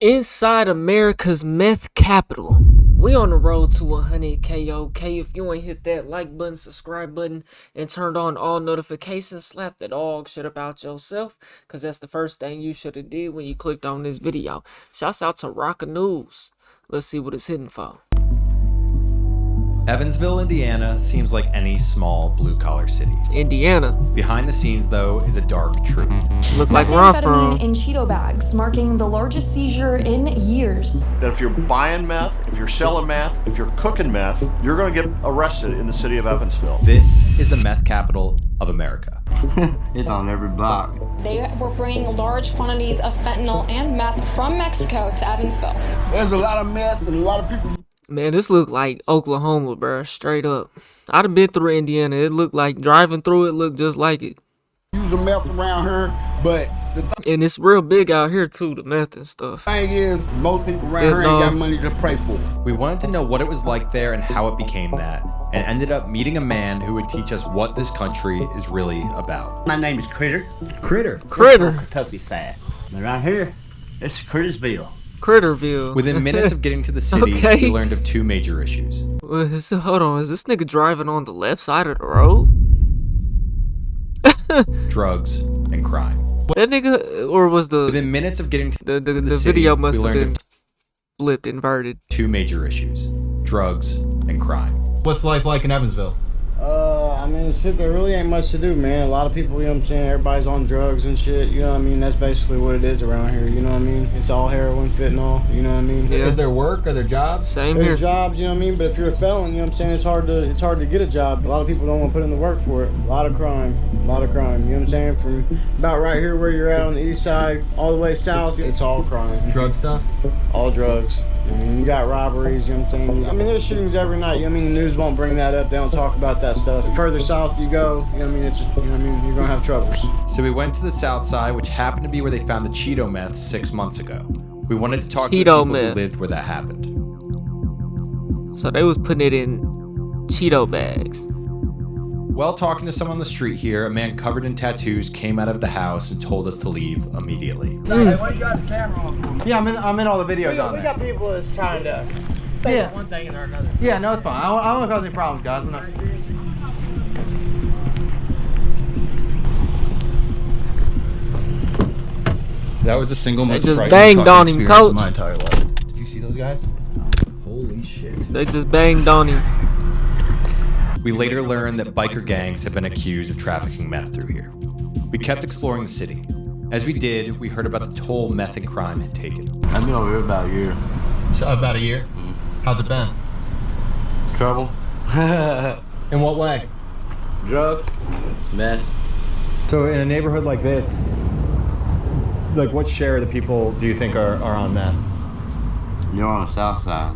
Inside America's meth capital. We on the road to 100K. Okay, if you ain't hit that like button, subscribe button, and turned on all notifications, slap the dog shit about yourself, cause that's the first thing you should have did when you clicked on this video. Shouts out to Rocker News. Let's see what it's hitting for. Evansville, Indiana seems like any small blue-collar city. Indiana. Behind the scenes, though, is a dark truth. Look like where I'm from. Methamphetamine in Cheeto bags, marking the largest seizure in years. That if you're buying meth, if you're selling meth, if you're cooking meth, you're going to get arrested in the city of Evansville. This is the meth capital of America. It's on every block. They were bringing large quantities of fentanyl and meth from Mexico to Evansville. There's a lot of meth and a lot of people. Man, this looked like Oklahoma, bruh. Straight up. I'd have been through Indiana. It looked like driving through it looked just like it. Using meth around here, but And it's real big out here too, the meth and stuff. thing is, most people around here ain't got money to pray for. We wanted to know what it was like there and how it became that, and ended up meeting a man who would teach us what this country is really about. My name is Critter. Critter. Kentucky side. But right here, it's Crittersville. Critterville. Within minutes of getting to the city, Okay. we learned of two major issues. Hold on, is this nigga driving on the left side of the road? Drugs and crime. That nigga, or was Within minutes of getting to the city, video must we have learned been of flipped, inverted. two major issues: drugs and crime. What's life like in Evansville? I mean, shit, there really ain't much to do, man. A lot of people, you know what I'm saying, everybody's on drugs and shit, you know what I mean? That's basically what it is around here, you know what I mean? It's all heroin, fentanyl, you know what I mean? Yeah. Is there work? Are there jobs? Same There's here. jobs, you know what I mean? But if you're a felon, you know what I'm saying, it's hard to get a job. A lot of people don't want to put in the work for it. A lot of crime, you know what I'm saying? From about right here where you're at on the east side, all the way south, it's all crime. Drug stuff? All drugs. I mean, you got robberies, you know what I'm saying? I mean, there's shootings every night, you know what I mean? The news won't bring that up, they don't talk about that stuff. The further south you go, you know what I mean, it's, you know what I mean, you're gonna have troubles. So we went to the south side, which happened to be where they found the Cheeto meth 6 months ago. We wanted to talk to the Cheeto people meth. who lived where that happened. So they was putting it in Cheeto bags. While talking to someone on the street here, a man covered in tattoos came out of the house and told us to leave immediately. Hey, why you got the camera on for? Yeah, I'm in all the videos on We there. got people that's trying to Yeah. one thing or another. Yeah, no, it's fine. I don't want to cause any problems, guys. I'm not... That was the single most just frightening banged fucking on him, experience coach. of my entire life. Did you see those guys? Holy shit. They just banged on him. We later learned that biker gangs have been accused of trafficking meth through here. We kept exploring the city. As we did, we heard about the toll meth and crime had taken. I've been over here about a year. So about a year? How's it been? Trouble? In what way? Drugs? Meth? So in a neighborhood like this, like what share of the people do you think are on meth? You're on the south side.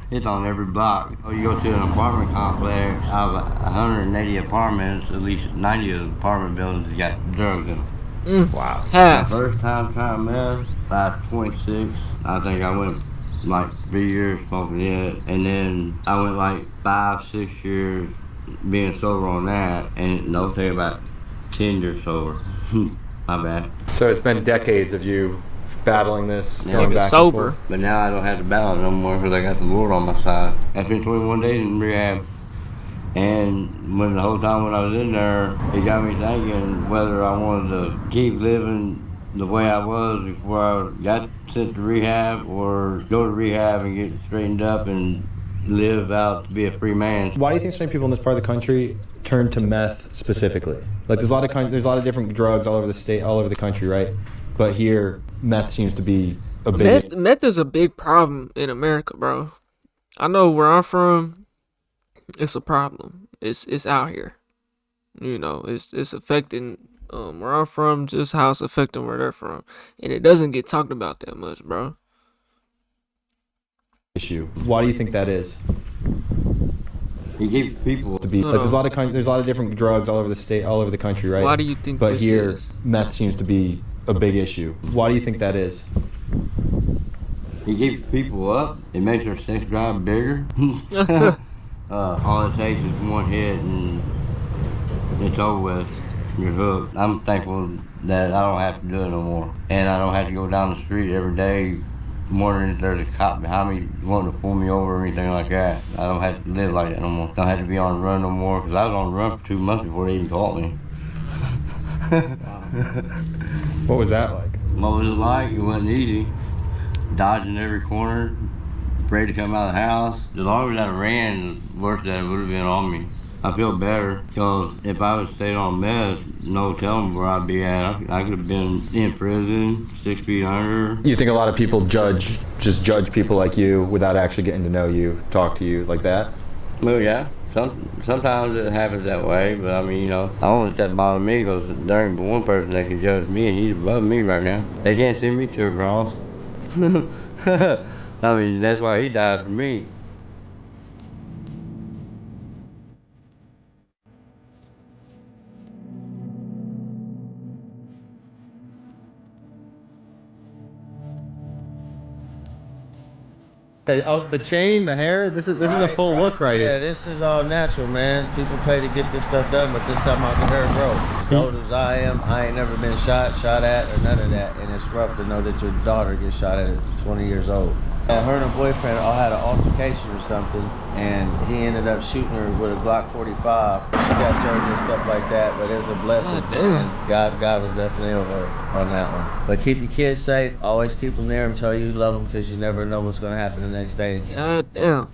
It's on every block. You go to an apartment complex, out of 180 apartments, at least 90 of the apartment buildings got drugs in them. Wow. Half. First time trying meth, by 26, I think I went like 3 years smoking it, and then I went like 5, 6 years being sober on that, and it'll take about 10 years sober. My bad. So it's been decades of you battling this, Yeah. going Nigga back and sober. forth. But now I don't have to battle it no more because I got the Lord on my side. I spent 21 days in rehab, and when the whole time when I was in there, it got me thinking whether I wanted to keep living the way I was before I got sent to rehab, or go to rehab and get straightened up and live out to be a free man. Why do you think so many people in this part of the country turn to meth specifically? Like there's a lot of different drugs all over the state, all over the country, right? But here, meth seems to be a big. Meth is a big problem in America, bro. I know where I'm from, it's a problem. It's out here. You know, it's affecting where I'm from, just how it's affecting where they're from. And it doesn't get talked about that much, bro. Issue. Why do you think that is? You keep people To be like there's a lot of different drugs all over the state, all over the country, right? Why do you think But this here, is? meth seems to be a big issue. Why do you think that is? It keeps people up. It makes their sex drive bigger. All it takes is one hit and it's over with. You're hooked. I'm thankful that I don't have to do it no more. And I don't have to go down the street every day wondering if there's a cop behind me wanting to pull me over or anything like that. I don't have to live like that no more. I don't have to be on the run no more, because I was on the run for 2 months before they even caught me. What was that like? What was it like? It wasn't easy. Dodging every corner, afraid to come out of the house. The longer that I ran, the worse that it would have been on me. I feel better, because if I would stayed on meth, no telling where I'd be at. I could have been in prison, 6 feet under. You think a lot of people just judge people like you without actually getting to know you, talk to you like that? Well, yeah. Sometimes it happens that way, but I mean, I don't let that bother me, because there ain't but one person that can judge me, and he's above me right now. They can't see me to a cross. I mean, that's why he died for me. Oh, the chain, the hair, this is a full look right Yeah, here. this is all natural, man. People pay to get this stuff done, but this time out the hair grow. As old as I am, I ain't never been shot at, or none of that. And it's rough to know that your daughter gets shot at 20 years old. Her and her boyfriend all had an altercation or something, and he ended up shooting her with a Glock 45. She got surgery and stuff like that, but it was a blessing. And God was definitely over on that one. But keep your kids safe. Always keep them there and tell you love them, because you never know what's going to happen the next day. God damn.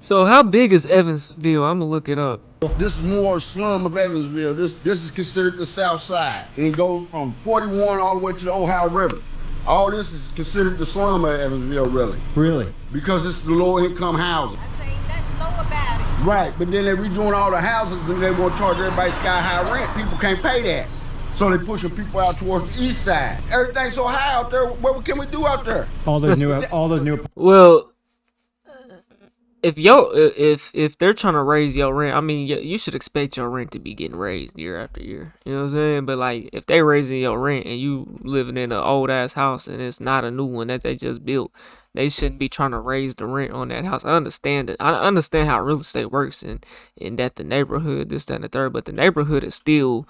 So how big is Evansville? I'm gonna look it up. This is more slum of Evansville. This is considered the south side. And it goes from 41 all the way to the Ohio River. All this is considered the slum of Evansville, really. Really? Because it's the low income housing. I say nothing low about it. Right, but then they're redoing all the houses and they want to charge everybody sky high rent. People can't pay that. So they're pushing people out towards the east side. Everything's so high out there, what can we do out there? All those new. Well, if they're trying to raise your rent, I mean, you should expect your rent to be getting raised year after year. You know what I'm saying? But like, if they raising your rent and you living in an old ass house and it's not a new one that they just built, they shouldn't be trying to raise the rent on that house. I understand it. I understand how real estate works and that the neighborhood, this, that, and the third, but the neighborhood is still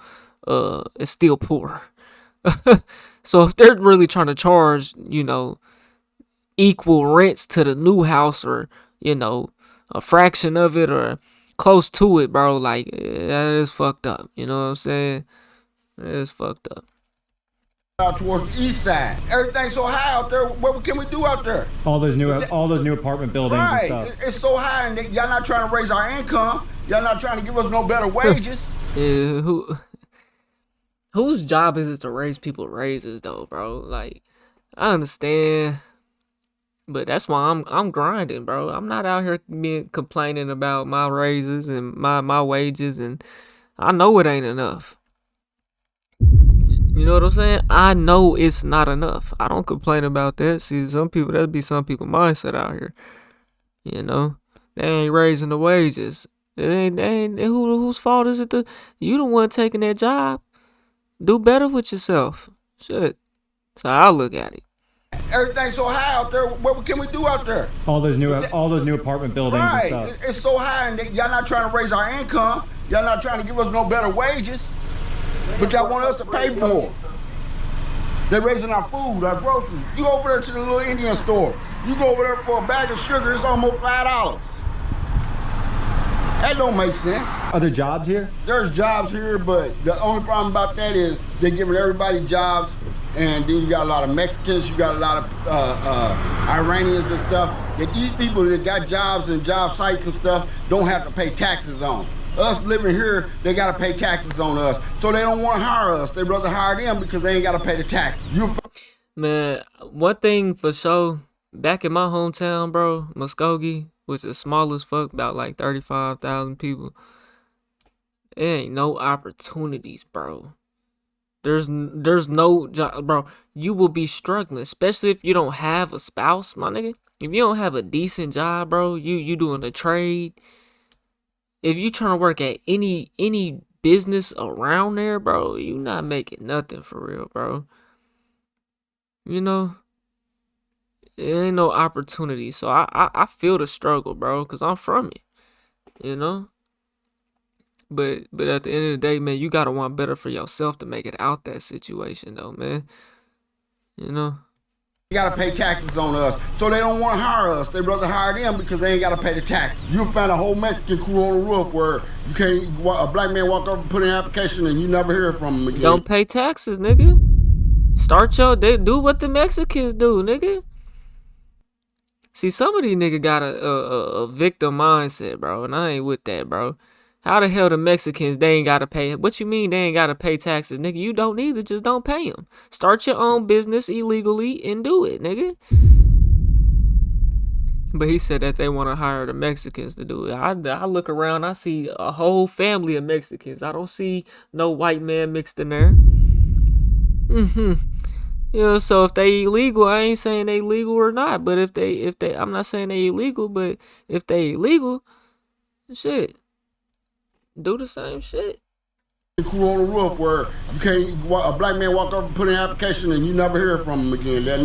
poor. So if they're really trying to charge, equal rents to the new house, or a fraction of it or close to it, bro, like, that is fucked up. You know what I'm saying? It is fucked up. Out towards the east side. Everything's so high out there, what can we do out there? All those new apartment buildings right. and stuff. It's so high, and y'all not trying to raise our income. Y'all not trying to give us no better wages. Yeah, whose job is it to raise people raises though, bro? Like, I understand, but that's why I'm grinding, bro. I'm not out here complaining about my raises and my wages, and I know it ain't enough. You know what I'm saying? I know it's not enough. I don't complain about that. See, that'd be some people mindset out here. They ain't raising the wages. They ain't whose fault is it? You the one taking that job. Do better with yourself. Shit. So I look at it. Everything's so high out there, what can we do out there? All those new apartment buildings right. and stuff. It's so high, and y'all not trying to raise our income. Y'all not trying to give us no better wages. But y'all want us to pay for it. They're raising our food, our groceries. You go over there to the little Indian store. You go over there for a bag of sugar, it's almost $5. That don't make sense. Are there jobs here? There's jobs here, but the only problem about that is they're giving everybody jobs, and then you got a lot of Mexicans, you got a lot of Iranians and stuff. That these people that got jobs and job sites and stuff don't have to pay taxes on. Us living here, they got to pay taxes on us. So they don't want to hire us. They'd rather hire them because they ain't got to pay the taxes. Man, one thing for sure, back in my hometown, bro, Muskogee, which is small as fuck, about like 35,000 people, there ain't no opportunities, bro. There's no job, bro. You will be struggling, especially if you don't have a spouse, my nigga. If you don't have a decent job, bro, you doing a trade. If you trying to work at any business around there, bro, you not making nothing for real, bro. It ain't no opportunity. So I feel the struggle, bro, because I'm from it, you know? But at the end of the day, man, you gotta want better for yourself to make it out that situation, though, man. You know? You gotta pay taxes on us, so they don't want to hire us. They rather hire them because they ain't gotta pay the taxes. You'll find a whole Mexican crew on the roof where you can't. A black man walk up and put in an application and you never hear from him again. Don't pay taxes, nigga. Do what the Mexicans do, nigga. See, some of these niggas got a victim mindset, bro, and I ain't with that, bro. How the hell the Mexicans, they ain't gotta pay? What you mean they ain't gotta pay taxes, nigga? You don't either, just don't pay them. Start your own business illegally and do it, nigga. But he said that they want to hire the Mexicans to do it. I look around, I see a whole family of Mexicans. I don't see no white man mixed in there. You know, so if they illegal, I ain't saying they legal or not. But if they, I'm not saying they illegal, but if they illegal, shit, do the same shit. Crew on the roof where you can't. A black man walk up and put in an application and you never hear from him again. They'll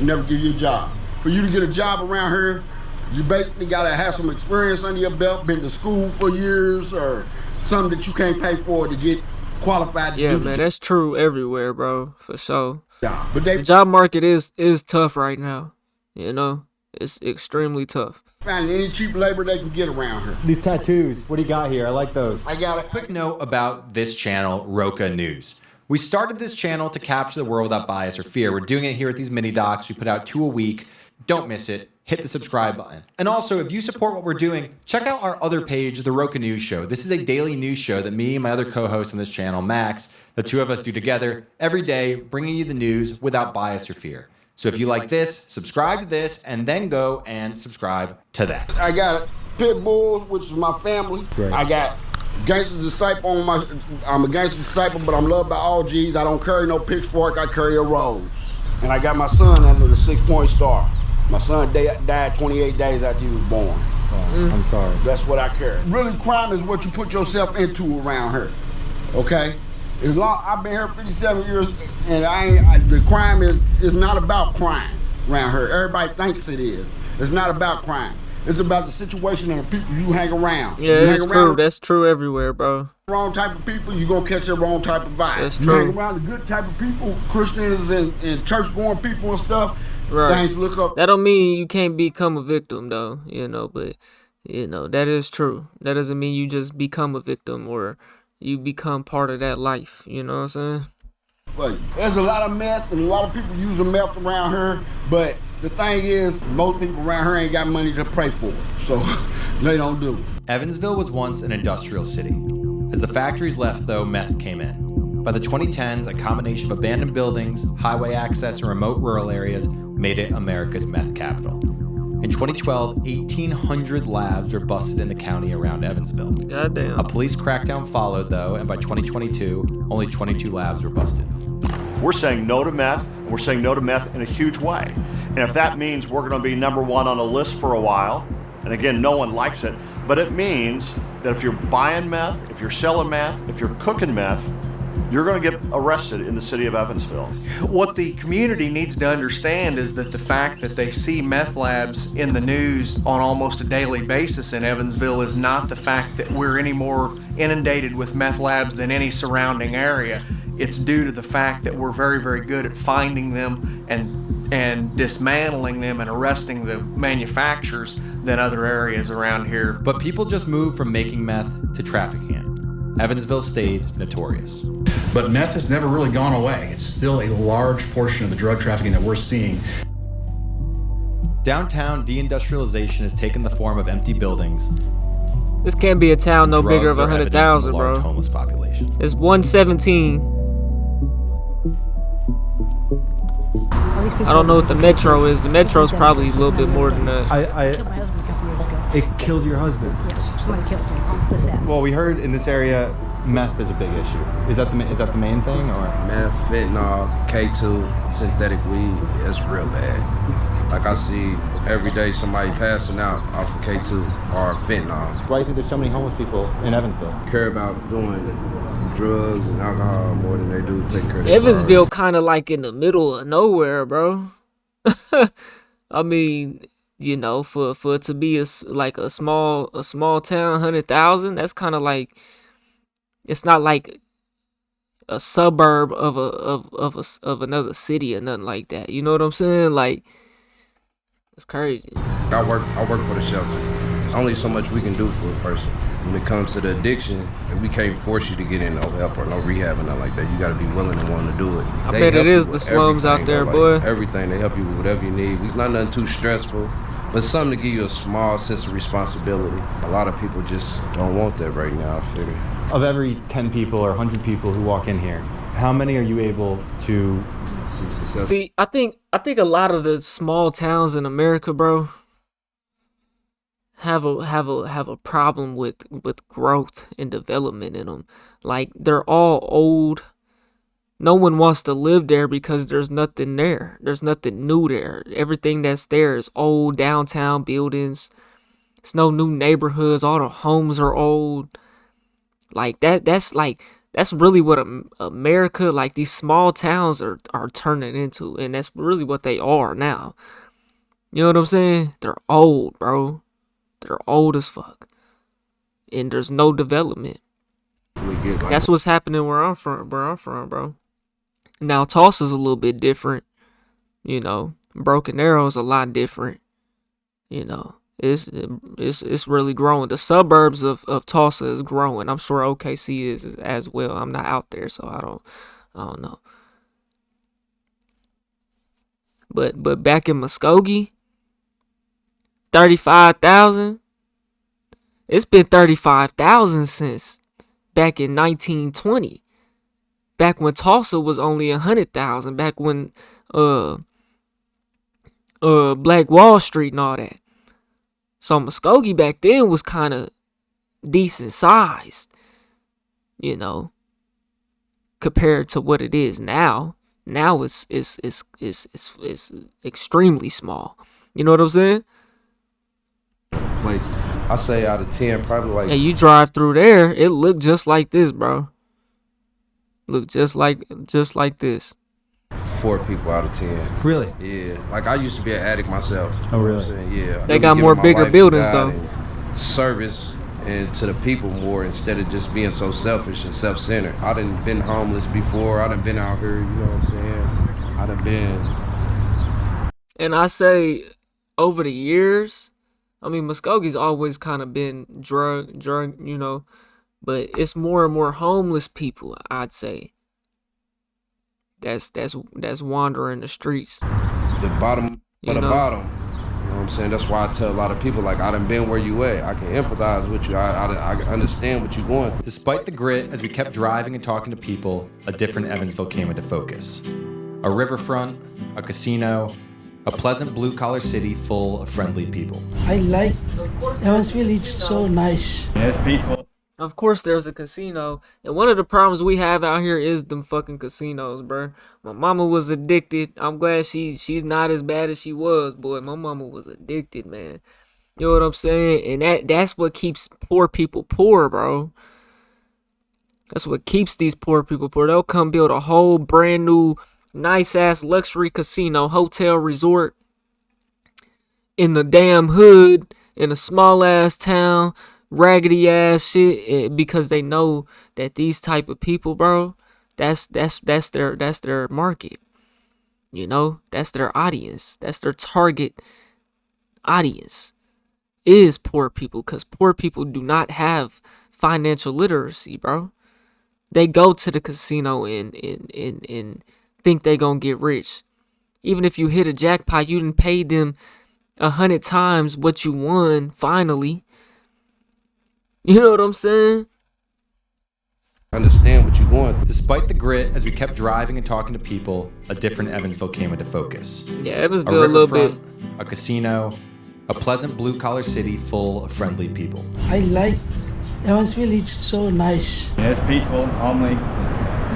never give you a job. For you to get a job around here, you basically gotta have some experience under your belt, been to school for years, or something that you can't pay for to get qualified. Yeah, man, that's true everywhere, bro, for sure. Yeah, but the job market is tough right now. You know, it's extremely tough. Finding any cheap labor they can get around here. These tattoos, what do you got here? I like those. I got a quick note about this channel, Roca News. We started this channel to capture the world without bias or fear. We're doing it here at these mini docs. We put out 2 a week. Don't miss it. Hit the subscribe button. And also, if you support what we're doing, check out our other page, The Roca News Show. This is a daily news show that me and my other co-host on this channel, Max, the two of us do together every day, bringing you the news without bias or fear. So if you like this, subscribe to this, and then go and subscribe to that. I got pit bulls, which is my family. Right. I got gangster disciple on my. I'm a gangster disciple, but I'm loved by all G's. I don't carry no pitchfork. I carry a rose. And I got my son under the 6-point star. My son died 28 days after he was born. Oh, I'm sorry. That's what I carry. Really, crime is what you put yourself into around here. Okay. As long I've been here 57 years, and the crime is not about crime around here. Everybody thinks it is. It's not about crime. It's about the situation and the people you hang around. Yeah, that's true. That's true everywhere, bro. Wrong type of people, you're gonna catch the wrong type of vibe. That's you true. hang around the good type of people, Christians and church-going people and stuff. Right. Things look up. That don't mean you can't become a victim, though. You know, but you know that is true. That doesn't mean you just become a victim or you become part of that life, you know what I'm saying? But there's a lot of meth and a lot of people using meth around here, but the thing is, most people around here ain't got money to pay for it, so they don't do it. Evansville was once an industrial city. As the factories left, though, meth came in. By the 2010s, a combination of abandoned buildings, highway access, and remote rural areas made it America's meth capital. In 2012, 1,800 labs were busted in the county around Evansville. Goddamn. A police crackdown followed, though, and by 2022, only 22 labs were busted. We're saying no to meth, and we're saying no to meth in a huge way. And if that means we're going to be #1 on a list for a while, and again, no one likes it, but it means that if you're buying meth, if you're selling meth, if you're cooking meth, you're going to get arrested in the city of Evansville. What the community needs to understand is that the fact that they see meth labs in the news on almost a daily basis in Evansville is not the fact that we're any more inundated with meth labs than any surrounding area. It's due to the fact that we're very, very good at finding them and dismantling them and arresting the manufacturers than other areas around here. But people just moved from making meth to trafficking it. Evansville stayed notorious. But meth has never really gone away. It's still a large portion of the drug trafficking that we're seeing. Downtown deindustrialization has taken the form of empty buildings. This can't be a town no bigger of Drugs are evident in 100,000, the large bro. homeless population. It's 117. I don't know what the metro is. The metro's probably a little bit more than that. It killed your husband. Yes, somebody killed him with that. Well, we heard in this area, meth is a big issue. Is that the main thing, or? Meth, fentanyl, K2, synthetic weed, it's real bad. Like I see every day somebody passing out off of K2 or fentanyl. Why do you think there's so many homeless people in Evansville? Care about doing drugs and alcohol more than they do take care of their Evansville kind of like in the middle of nowhere, bro. I mean, you know, for it to be like a small town, 100,000, that's kind of like, it's not like a suburb of another city or nothing like that. You know what I'm saying? Like, it's crazy. I work for the shelter. There's only so much we can do for a person. When it comes to the addiction, and we can't force you to get in no help or no rehab or nothing like that. You got to be willing and want to do it. I bet it is the slums out there, boy. Everything. They help you with whatever you need. It's not nothing too stressful, but something to give you a small sense of responsibility. A lot of people just don't want that right now, I figure. Of every 10 people or 100 people who walk in here, how many are you able to see? I think a lot of the small towns in America, bro, have a problem with growth and development in them. Like, they're all old. No one wants to live there because there's nothing there. There's nothing new there. Everything that's there is old downtown buildings. It's no new neighborhoods. All the homes are old. Like, that's really what America, like, these small towns are turning into, and that's really what they are now. You know what I'm saying? They're old, bro. They're old as fuck, and there's no development. That's what's happening where I'm from, bro. Now Tulsa's a little bit different, you know. Broken Arrow's a lot different, you know. It's really growing. The suburbs of Tulsa is growing. I'm sure OKC is as well. I'm not out there, so I don't know. But back in Muskogee, 35,000. It's been 35,000 since back in 1920. Back when Tulsa was only 100,000. Back when Black Wall Street and all that. So Muskogee back then was kind of decent sized, you know, compared to what it is now. Now it's extremely small. You know what I'm saying? Place. I say out of 10, probably like. Yeah, you drive through there, it look just like this, bro. Look just like this. 4 people out of 10. Really? Yeah. Like, I used to be an addict myself. Oh, really? Yeah. They got more bigger buildings though. Service and to the people more instead of just being so selfish and self-centered. I done been homeless before. I done been out here. You know what I'm saying? I done been. And I say, over the years, I mean, Muskogee's always kind of been drug, you know, but it's more and more homeless people, I'd say. That's wandering the streets. The bottom of the bottom. You know what I'm saying? That's why I tell a lot of people, like, I done been where you at. I can empathize with you. I understand what you're going through. Despite the grit, as we kept driving and talking to people, a different Evansville came into focus. A riverfront, a casino, a pleasant blue-collar city full of friendly people. I like Evansville. It's so nice. Yeah, it's peaceful. Of course, there's a casino, and one of the problems we have out here is them fucking casinos, bro. My mama was addicted. I'm glad she's not as bad as she was, boy. My mama was addicted, man. You know what I'm saying? And that's what keeps poor people poor, bro. That's what keeps these poor people poor. They'll come build a whole brand new, nice ass luxury casino, hotel, resort in the damn hood, in a small ass town. Raggedy ass shit, because they know that these type of people, bro, that's their market. You know, that's their audience. That's their target audience is poor people, because poor people do not have financial literacy, bro. They go to the casino and think they gonna get rich. Even if you hit a jackpot, you done paid them 100 times what you won finally. You know what I'm saying? Understand what you're going through. Despite the grit, as we kept driving and talking to people, a different Evansville came into focus. Yeah, Evansville a little bit. A casino, a pleasant blue-collar city full of friendly people. I like Evansville. It's so nice. Yeah, it's peaceful, homely,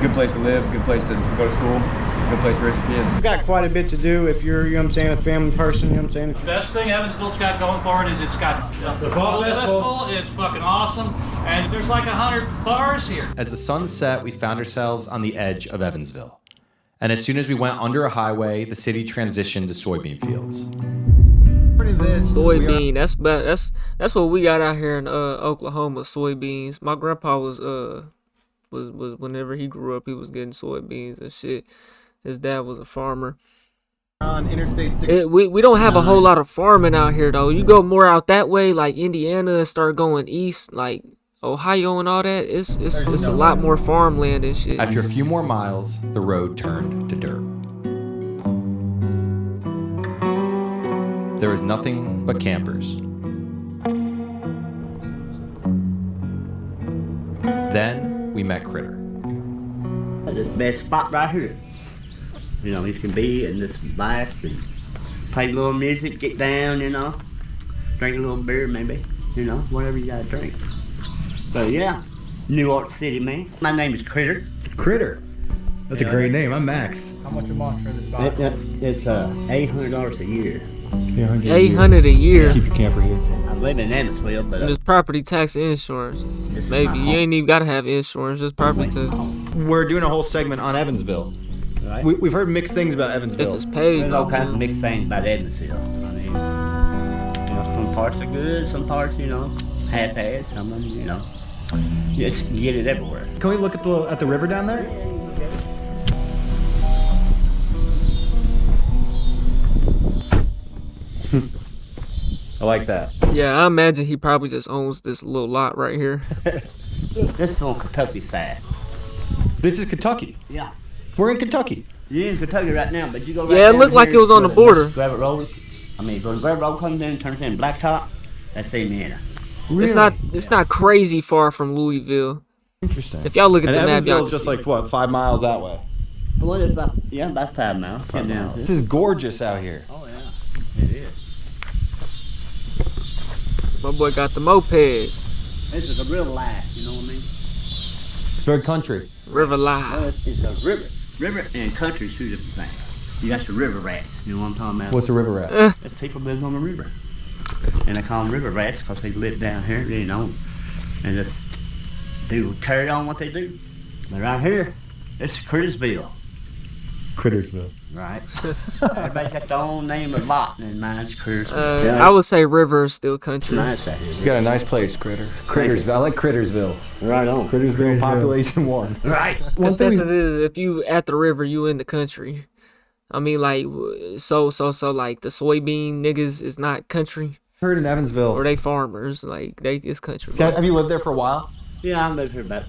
good place to live, good place to go to school. Good place to raise your kids. You've got quite a bit to do if you're, you know what I'm saying, a family person, you know what I'm saying? The best thing Evansville's got going for it is it's got the Fall Festival. It's fucking awesome. And there's like 100 bars here. As the sun set, we found ourselves on the edge of Evansville. And as soon as we went under a highway, the city transitioned to soybean fields. Soybean, that's what we got out here in Oklahoma, soybeans. My grandpa was whenever he grew up, he was getting soybeans and shit. His dad was a farmer. On Interstate 6. We don't have a whole lot of farming out here though. You go more out that way, like Indiana, and start going east, like Ohio and all that. It's a lot more farmland and shit. After a few more miles, the road turned to dirt. There was nothing but campers. Then we met Critter. This is the best spot right here. You know, you can be in this blast and play a little music, get down, you know, drink a little beer maybe, you know, whatever you gotta drink. But yeah, New York City, man. My name is Critter. Critter? That's a great name. I'm Max. How much a month for this spot? It's $800 a year. $800 a year. Keep your camper here. I live in Evansville, but there's property tax and insurance. Maybe you ain't even gotta have insurance, just property tax. We're doing a whole segment on Evansville. Right. We've heard mixed things about Evansville. If it's paid, there's all kinds of mixed things about Evansville. I mean, you know, some parts are good, some parts, you know, half-assed, some of them, you know, just get it everywhere. Can we look at the river down there? I like that. Yeah, I imagine he probably just owns this little lot right here. This is on Kentucky side. This is Kentucky? Yeah. We're in Kentucky. You're in Kentucky right now, but you go right yeah, it down looked like here it was on the border. Gravel road. I mean, when the gravel road comes in and turns in blacktop, that's Indiana. Really? It's not crazy far from Louisville. Interesting. If y'all look at and the map, y'all can just see. like what, 5 miles that way? Well, it's about, yeah, about 5 miles. This is gorgeous out here. Oh yeah, it is. My boy got the moped. This is a real life, you know what I mean? It's very country. River life. Well, it's a river. River and country is two different things. You got your river rats, you know what I'm talking about? What's a river rat? It's people that live on the river. And they call them river rats because they live down here, you know, and just carry on what they do. But right here, it's Crittersville. Crittersville. Right. Everybody's got their own name of lot, and mine's Crittersville. I would say river is still country. Nice out here. You got a nice place, Critter. Crittersville. I like Crittersville. Right on. Crittersville, population 1. Right. One thing is, if you at the river, you in the country. I mean, like, so like the soybean niggas is not country. Heard in Evansville. Or they farmers, like it's country. Have you lived there for a while? Yeah, I've lived here about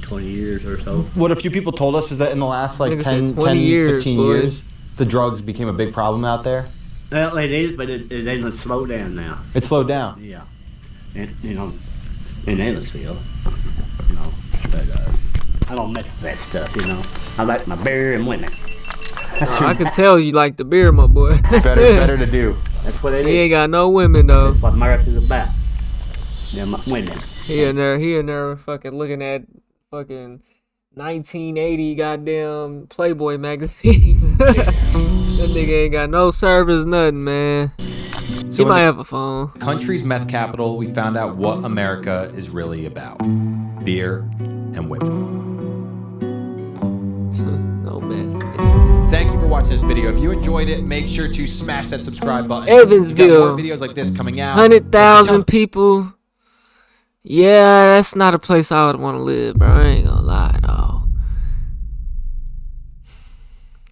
20 years or so. What a few people told us is that in the last like 10, 20 years, 15 boy. years, the drugs became a big problem out there. Well, it is, but it doesn't slow down now. It slowed down. Yeah. And, you know, in Evansville, you know, but I don't mess with that stuff, you know. I like my beer and women. I can tell you like the beer, my boy. better to do. That's what it is. He ain't got no women though. That's what America's about. They're women. He in there fucking looking at fucking 1980 goddamn Playboy magazines. That nigga ain't got no service, nothing, man. So he might have a phone. Country's meth capital, we found out what America is really about. Beer and women. No meth. Thank you for watching this video. If you enjoyed it, make sure to smash that subscribe button. Evansville. We got more videos like this coming out. 100,000 people. Yeah, that's not a place I would want to live, bro. I ain't gonna lie, dog.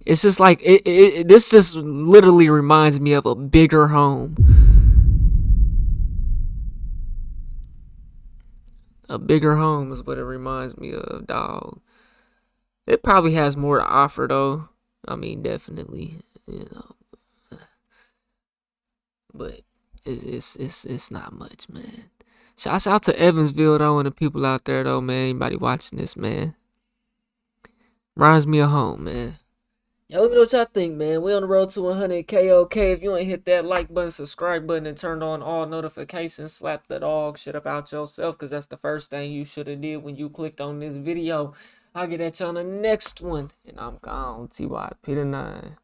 It's just like this just literally reminds me of a bigger home. A bigger home is what it reminds me of, dog. It probably has more to offer, though. I mean, definitely, you know. But it's not much, man. Shouts out to Evansville, though, and the people out there, though, man. Anybody watching this, man. Reminds me of home, man. Y'all let me know what y'all think, man. We on the road to 100K, okay? If you ain't hit that like button, subscribe button, and turned on all notifications, slap the dog shit about yourself, because that's the first thing you should have did when you clicked on this video. I'll get at you on the next one, and I'm gone. TYP the 9.